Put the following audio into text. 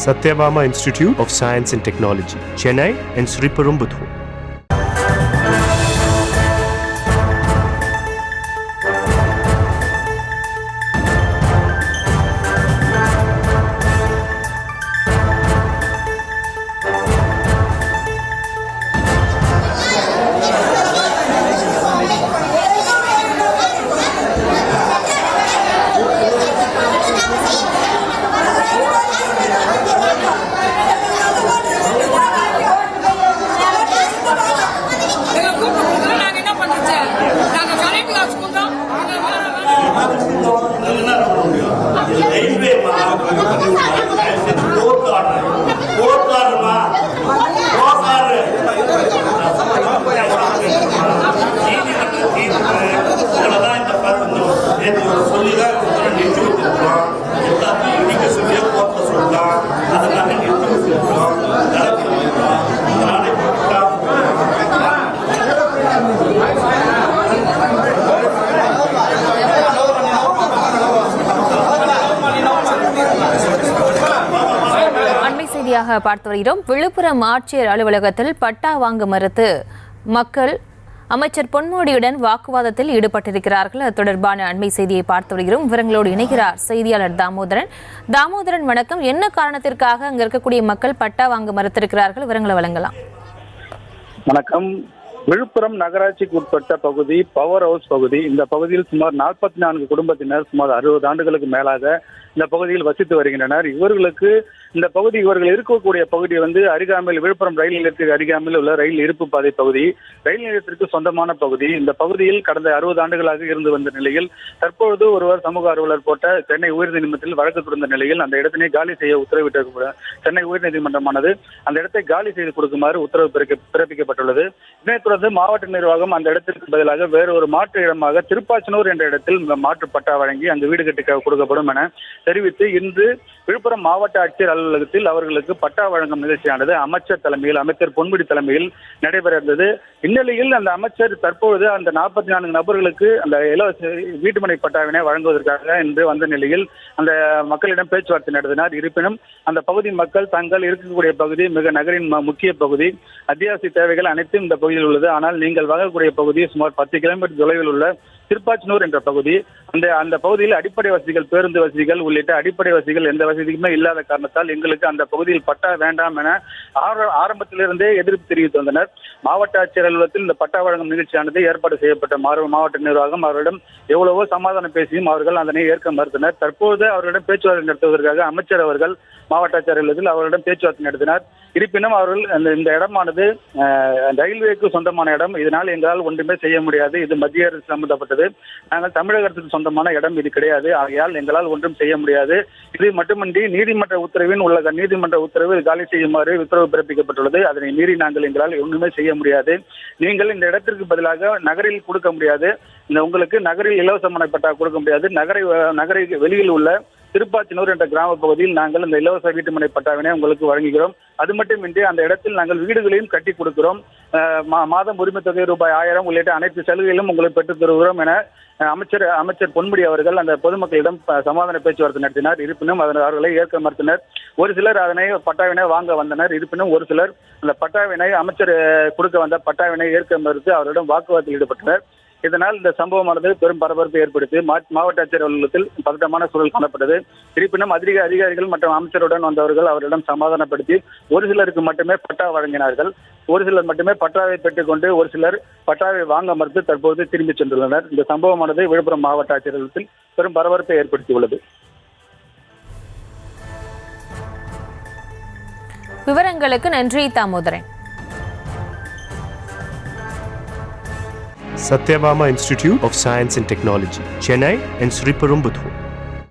Satyabama Institute of Science and Technology, Chennai and Sriperumbudur. பார்த்து வருகிறோம். விழுப்புரம் ஆட்சியர் அலுவலகத்தில் பட்டா வாங்க மறுத்து மக்கள் அமைச்சர் பொன்முடியுடன் வாக்குவாதத்தில் ஈடுபட்டிருக்கிறார்கள். அது தொடர்பான அண்மை செய்தியை பார்த்து வருகிறோம். விவரங்களோடு இணைகிறார் செய்தியாளர் தாமோதரன். தாமோதரன் வணக்கம். என்ன காரணத்திற்காக அங்க இருக்கக்கூடிய மக்கள் பட்டா வாங்க மறுத்திருக்கிறார்கள்? விவரங்களை வழங்கலாம். வணக்கம். விழுப்புரம் நகராட்சிக்கு உட்பட்ட பகுதி பவர் ஹவுஸ் பகுதி. இந்த பகுதியில் சுமார் 44 குடும்பத்தினர் சுமார் 60 ஆண்டுகளுக்கு மேலாக இந்த பகுதியில் வசித்து வருகின்றனர். இவர்களுக்கு இந்த பகுதி இவர்கள் இருக்கக்கூடிய பகுதி அருகாமையில் விழுப்புரம் ரயில் நிலையத்திற்கு அருகாமையில் உள்ள ரயில் இருப்பு பாதை பகுதி, ரயில் நிலையத்திற்கு சொந்தமான பகுதி. இந்த பகுதியில் கடந்த 60 ஆண்டுகளாக இருந்து வந்த நிலையில் தற்பொழுது ஒருவர் சமூக ஆர்வலர் போட்ட சென்னை உயர்நீதிமன்றத்தில் வழக்கு தொடர்ந்த நிலையில் அந்த இடத்தினை காலி செய்ய உத்தரவிட்ட சென்னை உயர்நீதிமன்றமானது அந்த இடத்தை காலி செய்து கொடுக்குமாறு உத்தரவு பிறப்பிக்கப்பட்டுள்ளது. இதனைத் தொடர்ந்து மாவட்ட நிர்வாகம் அந்த இடத்திற்கு பதிலாக வேறு ஒரு மாற்று இடமாக திருப்பாச்சனூர் என்ற இடத்தில் மாற்று பட்டா வழங்கி அங்கு வீடு கட்டி கொடுக்கப்படும் என தெரிவித்து இன்று விழுப்புரம் மாவட்ட ஆட்சியர் அலுவலகத்தில் அவர்களுக்கு பட்டா வழங்கும் நிகழ்ச்சியானது அமைச்சர் தலைமையில், அமைச்சர் பொன்முடி தலைமையில் நடைபெற இருந்தது. இந்நிலையில் அந்த அமைச்சர் தற்பொழுது அந்த 44 நபர்களுக்கு அந்த இலவச வீட்டுமனை பட்டாவினை வழங்குவதற்காக இன்று வந்த நிலையில் அந்த மக்களிடம் பேச்சுவார்த்தை நடத்தினார். இருப்பினும் அந்த பகுதி மக்கள் தாங்கள் இருக்கக்கூடிய பகுதி மிக நகரின் முக்கிய பகுதி, அத்தியாவசிய தேவைகள் அனைத்தும் இந்த பகுதியில் உள்ளது. ஆனால் நீங்கள் வாங்கக்கூடிய பகுதி சுமார் 10 கிலோமீட்டர் தொலைவில் உள்ள திருப்பாச்சனூர் என்ற பகுதி. அந்த பகுதியில் அடிப்படை வசதிகள், பேருந்து வசதிகள் உள்ளிட்ட அடிப்படை வசதிகள் எந்த வசதியுமே இல்லாத காரணத்தால் எங்களுக்கு அந்த பகுதியில் பட்டா வேண்டாம் என ஆரம்பத்திலிருந்தே எதிர்ப்பு தெரிவித்து வந்தனர். மாவட்ட ஆட்சியர் அலுவலகத்தில் இந்த பட்டா வழங்கும் நிகழ்ச்சியானது ஏற்பாடு செய்யப்பட்ட மாவட்ட நிர்வாகம் அவர்களிடம் எவ்வளவோ சமாதானம் பேசியும் அவர்கள் அதனை ஏற்க மறுத்தனர். தற்போது அவர்களிடம் பேச்சுவார்த்தை நடத்துவதற்காக அமைச்சர் அவர்கள் மாவட்ட ஆட்சியர் அலுவலகத்தில் அவர்களிடம் பேச்சுவார்த்தை நடத்தினார். இருப்பினும் அவர்கள் இந்த இடமானது ரயில்வேக்கு சொந்தமான இடம், இதனால் எங்களால் ஒன்றுமே செய்ய முடியாது, இது மத்திய அரசு சம்பந்தப்பட்டது, நாங்கள் தமிழகத்துக்கு சொந்தமான இடம் இது கிடையாது, ஆகையால் எங்களால் ஒன்றும் செய்ய முடியாது. இது மட்டுமின்றி நீதிமன்ற உத்தரவின் உள்ள நீதிமன்ற உத்தரவு காலி செய்யுமாறு உத்தரவு பிறப்பிக்கப்பட்டுள்ளது. அதனை மீறி நாங்கள் எங்களால் ஒன்றுமே செய்ய முடியாது. நீங்கள் இந்த இடத்திற்கு பதிலாக நகரில் கொடுக்க முடியாது, உங்களுக்கு நகரில் இலவசமான பட்டா கொடுக்க முடியாது, நகரை வெளியில் உள்ள திருப்பாச்சனூர் என்ற கிராம பகுதியில் நாங்கள் இந்த இலவச வீட்டுமனை பட்டாவினை உங்களுக்கு வழங்குகிறோம். அது மட்டுமின்றி அந்த இடத்தில் நாங்கள் வீடுகளையும் கட்டி கொடுக்கிறோம். மாதம் உரிமை தொகை ரூபாய் 1000 உள்ளிட்ட அனைத்து சலுகைகளும் உங்களுக்கு பெற்றுத் தருகிறோம் என அமைச்சர் பொன்முடி அவர்கள் அந்த பொதுமக்களிடம் சமாதான பேச்சுவார்த்தை நடத்தினார். இருப்பினும் அவர்களை ஏற்க மறுத்தனர். ஒரு சிலர் அதனை பட்டாவினை வாங்க வந்தனர். இருப்பினும் ஒரு சிலர் அந்த பட்டாவினை அமைச்சர் கொடுக்க வந்த பட்டாவினை ஏற்க மறுத்து அவரிடம் வாக்குவாதத்தில் ஈடுபட்டனர். இதனால் இந்த சம்பவமானது பெரும் பரபரப்பை ஏற்படுத்தி மாவட்ட ஆட்சியர் அலுவலகத்தில் பதட்டமான சூழல் காணப்பட்டது. இருப்பினும் அதிகாரிகள் மற்றும் அமைச்சருடன் வந்தவர்கள் அவரிடம் சமாதானப்படுத்தி ஒரு சிலருக்கு மட்டுமே பட்டா வழங்கினார்கள். ஒரு சிலர் மட்டுமே பட்டாவை பெற்றுக்கொண்டு ஒரு சிலர் பட்டாவை வாங்க மறுத்து தற்போது திரும்பி சென்றுள்ளனர். இந்த சம்பவமானது விழுப்புரம் மாவட்ட ஆட்சியர் அலுவலகத்தில் பெரும் பரபரப்பை ஏற்படுத்தியுள்ளது. விவரங்களுக்கு நன்றி Damodaran. Satyabama Institute of Science and Technology, Chennai and Sriperumbudur.